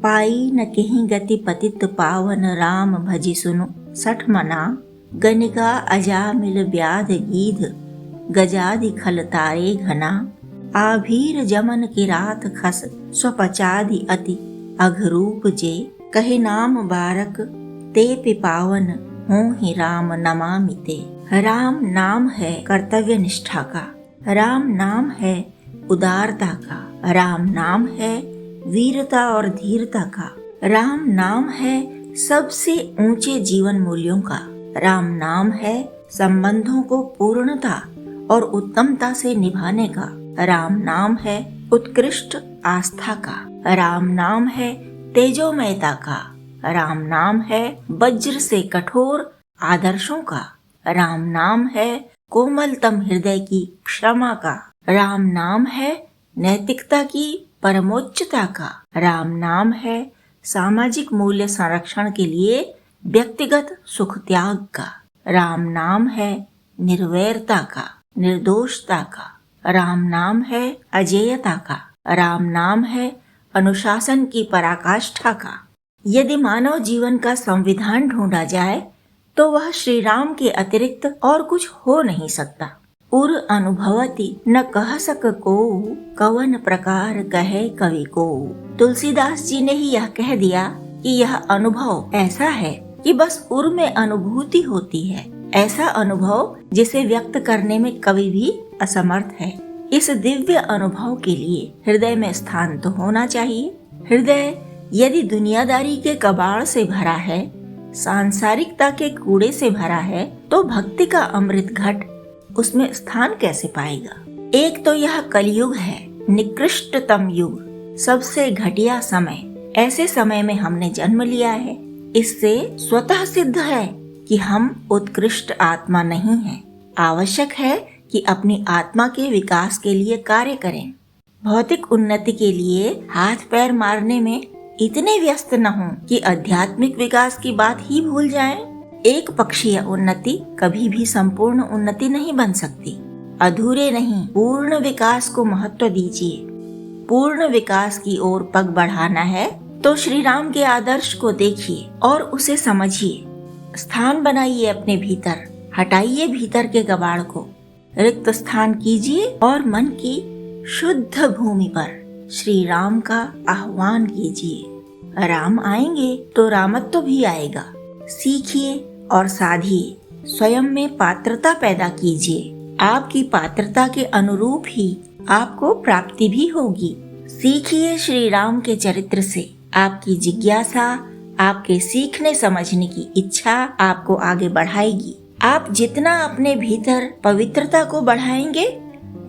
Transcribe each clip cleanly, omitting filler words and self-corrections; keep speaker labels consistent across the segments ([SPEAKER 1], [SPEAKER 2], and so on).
[SPEAKER 1] पाई न कहीं गति पतित पावन राम भजि सुनु सठ मना। गनिका अजामिल व्याध गीध गजादि खल तारे घना। आभीर जमन की रात खस स्वपचादि अति अघरूप जे। कहे नाम बारक ते पिपावन हो ही राम नमामि ते। राम नाम है कर्तव्य निष्ठा का, राम नाम है उदारता का, राम नाम है वीरता और धीरता का, राम नाम है सबसे ऊंचे जीवन मूल्यों का, राम नाम है संबंधों को पूर्णता और उत्तमता से निभाने का, राम नाम है उत्कृष्ट आस्था का, राम नाम है तेजोमयता का, राम नाम है वज्र से कठोर आदर्शों का, राम नाम है कोमलतम हृदय की क्षमा का, राम नाम है नैतिकता की परमोच्चता का, राम नाम है सामाजिक मूल्य संरक्षण के लिए व्यक्तिगत सुख त्याग का, राम नाम है निर्वैरता का, निर्दोषता का, राम नाम है अजेयता का, राम नाम है अनुशासन की पराकाष्ठा का। यदि मानव जीवन का संविधान ढूंढा जाए तो वह श्री राम के अतिरिक्त और कुछ हो नहीं सकता। उर अनुभवति न कह सक को कवन प्रकार कहे कवि को। तुलसीदास जी ने ही यह कह दिया कि यह अनुभव ऐसा है कि बस उर में अनुभूति होती है, ऐसा अनुभव जिसे व्यक्त करने में कवि भी असमर्थ है। इस दिव्य अनुभव के लिए हृदय में स्थान तो होना चाहिए। हृदय यदि दुनियादारी के कबाड़ से भरा है, सांसारिकता के कूड़े से भरा है, तो भक्ति का अमृत घट उसमें स्थान कैसे पाएगा। एक तो यह कलयुग है, निकृष्टतम युग, सबसे घटिया समय। ऐसे समय में हमने जन्म लिया है। इससे स्वतः सिद्ध है कि हम उत्कृष्ट आत्मा नहीं हैं। आवश्यक है कि अपनी आत्मा के विकास के लिए कार्य करें। भौतिक उन्नति के लिए हाथ पैर मारने में इतने व्यस्त न हों कि आध्यात्मिक विकास की बात ही भूल जाएं। एक पक्षीय उन्नति कभी भी संपूर्ण उन्नति नहीं बन सकती। अधूरे नहीं, पूर्ण विकास को महत्व दीजिए। पूर्ण विकास की ओर पग बढ़ाना है तो श्री राम के आदर्श को देखिए और उसे समझिए। स्थान बनाइए अपने भीतर, हटाइए भीतर के कबाड़ को, रिक्त स्थान कीजिए और मन की शुद्ध भूमि पर श्री राम का आह्वान कीजिए। राम आएंगे तो रामत्व भी आएगा। सीखिए और साधिए, स्वयं में पात्रता पैदा कीजिए। आपकी पात्रता के अनुरूप ही आपको प्राप्ति भी होगी। सीखिए श्री राम के चरित्र से। आपकी जिज्ञासा, आपके सीखने समझने की इच्छा आपको आगे बढ़ाएगी। आप जितना अपने भीतर पवित्रता को बढ़ाएंगे,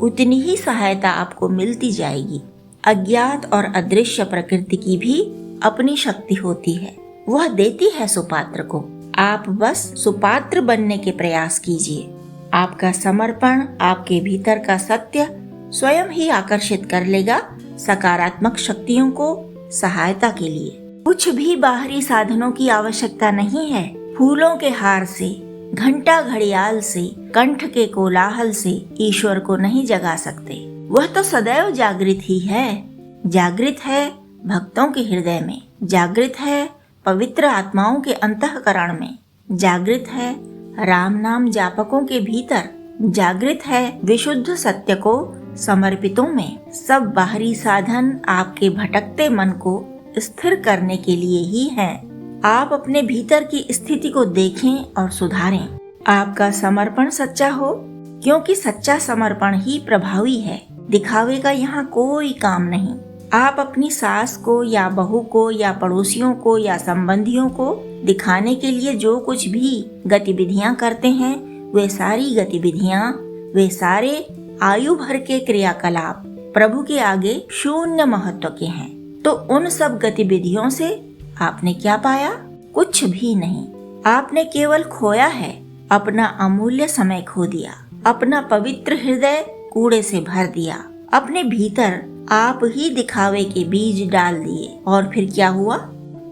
[SPEAKER 1] उतनी ही सहायता आपको मिलती जाएगी। अज्ञात और अदृश्य प्रकृति की भी अपनी शक्ति होती है, वह देती है सुपात्र को। आप बस सुपात्र बनने के प्रयास कीजिए। आपका समर्पण, आपके भीतर का सत्य स्वयं ही आकर्षित कर लेगा सकारात्मक शक्तियों को सहायता के लिए। कुछ भी बाहरी साधनों की आवश्यकता नहीं है। फूलों के हार से, घंटा घड़ियाल से, कंठ के कोलाहल से ईश्वर को नहीं जगा सकते। वह तो सदैव जागृत ही है। जागृत है भक्तों के हृदय में, जागृत है पवित्र आत्माओं के अंतःकरण में, जागृत है राम नाम जापकों के भीतर, जागृत है विशुद्ध सत्य को समर्पितों में। सब बाहरी साधन आपके भटकते मन को स्थिर करने के लिए ही हैं। आप अपने भीतर की स्थिति को देखें और सुधारें। आपका समर्पण सच्चा हो, क्योंकि सच्चा समर्पण ही प्रभावी है। दिखावे का यहाँ कोई काम नहीं। आप अपनी सास को या बहू को या पड़ोसियों को या संबंधियों को दिखाने के लिए जो कुछ भी गतिविधियां करते हैं, वे सारी गतिविधियां, वे सारे आयु भर के क्रियाकलाप प्रभु के आगे शून्य महत्व के हैं। तो उन सब गतिविधियों से आपने क्या पाया? कुछ भी नहीं। आपने केवल खोया है, अपना अमूल्य समय खो दिया, अपना पवित्र हृदय कूड़े से भर दिया, अपने भीतर आप ही दिखावे के बीज डाल दिए। और फिर क्या हुआ?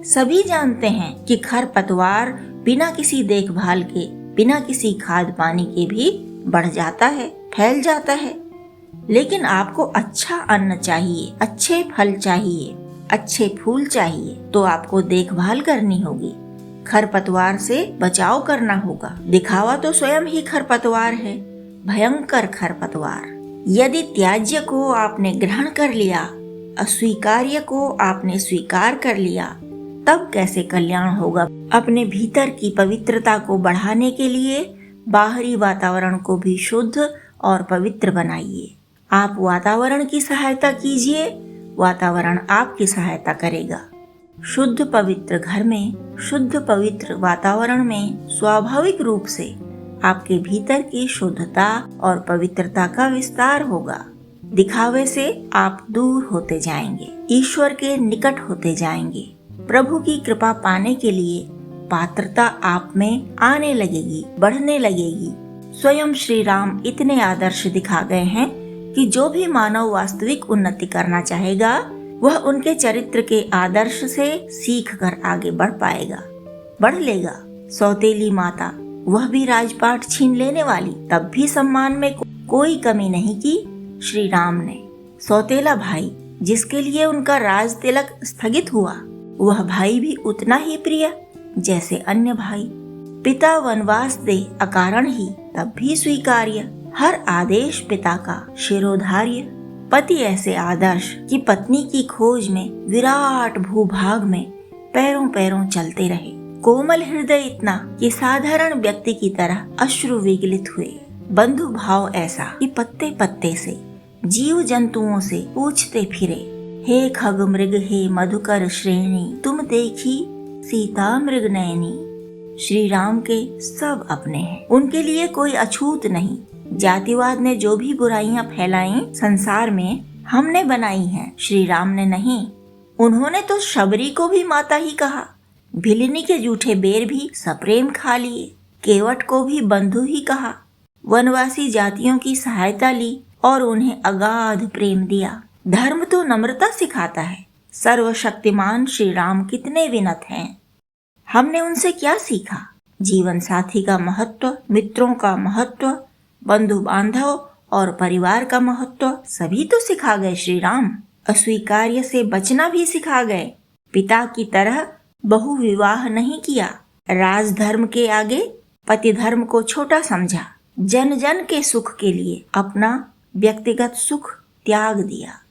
[SPEAKER 1] सभी जानते हैं कि खरपतवार बिना किसी देखभाल के, बिना किसी खाद पानी के भी बढ़ जाता है, फैल जाता है। लेकिन आपको अच्छा अन्न चाहिए, अच्छे फल चाहिए, अच्छे फूल चाहिए तो आपको देखभाल करनी होगी, खरपतवार से बचाव करना होगा। दिखावा तो स्वयं ही खरपतवार है, भयंकर खरपतवार। यदि त्याज्य को आपने ग्रहण कर लिया, अस्वीकार्य को आपने स्वीकार कर लिया, तब कैसे कल्याण होगा। अपने भीतर की पवित्रता को बढ़ाने के लिए बाहरी वातावरण को भी शुद्ध और पवित्र बनाइए। आप वातावरण की सहायता कीजिए, वातावरण आपकी सहायता करेगा। शुद्ध पवित्र घर में, शुद्ध पवित्र वातावरण में स्वाभाविक रूप से आपके भीतर की शुद्धता और पवित्रता का विस्तार होगा। दिखावे से आप दूर होते जाएंगे, ईश्वर के निकट होते जाएंगे। प्रभु की कृपा पाने के लिए पात्रता आप में आने लगेगी, बढ़ने लगेगी। स्वयं श्री राम इतने आदर्श दिखा गए हैं कि जो भी मानव वास्तविक उन्नति करना चाहेगा, वह उनके चरित्र के आदर्श से सीख कर आगे बढ़ पाएगा, बढ़ लेगा। सौतेली माता, वह भी राजपाट छीन लेने वाली, तब भी सम्मान में कोई कमी नहीं की श्री राम ने। सौतेला भाई, जिसके लिए उनका राज तिलक स्थगित हुआ, वह भाई भी उतना ही प्रिय जैसे अन्य भाई। पिता वनवास दे अकारण ही, तब भी स्वीकार्य। हर आदेश पिता का शिरोधार्य। पति ऐसे आदर्श कि पत्नी की खोज में विराट भूभाग में पैरों पैरों चलते रहे। कोमल हृदय इतना कि साधारण व्यक्ति की तरह अश्रु विगलित हुए। बंधु भाव ऐसा कि पत्ते पत्ते से जीव जंतुओं से पूछते फिरे, हे खग मृग हे मधुकर श्रेणी, तुम देखी सीता मृग नयनी। श्री राम के सब अपने हैं, उनके लिए कोई अछूत नहीं। जातिवाद ने जो भी बुराइयां फैलाई संसार में, हमने बनाई हैं, श्री राम ने नहीं। उन्होंने तो शबरी को भी माता ही कहा, भिलिनी के जूठे बेर भी सप्रेम खा लिए, केवट को भी बंधु ही कहा, वनवासी जातियों की सहायता ली और उन्हें अगाध प्रेम दिया। धर्म तो नम्रता सिखाता है। सर्वशक्तिमान श्री राम कितने विनत हैं। हमने उनसे क्या सीखा? जीवन साथी का महत्व, मित्रों का महत्व, बंधु बांधव और परिवार का महत्व सभी तो सिखा गए श्री राम। अस्वीकार्य से बचना भी सिखा गए। पिता की तरह बहु विवाह नहीं किया। राजधर्म के आगे पति धर्म को छोटा समझा। जन जन के सुख के लिए अपना व्यक्तिगत सुख त्याग दिया।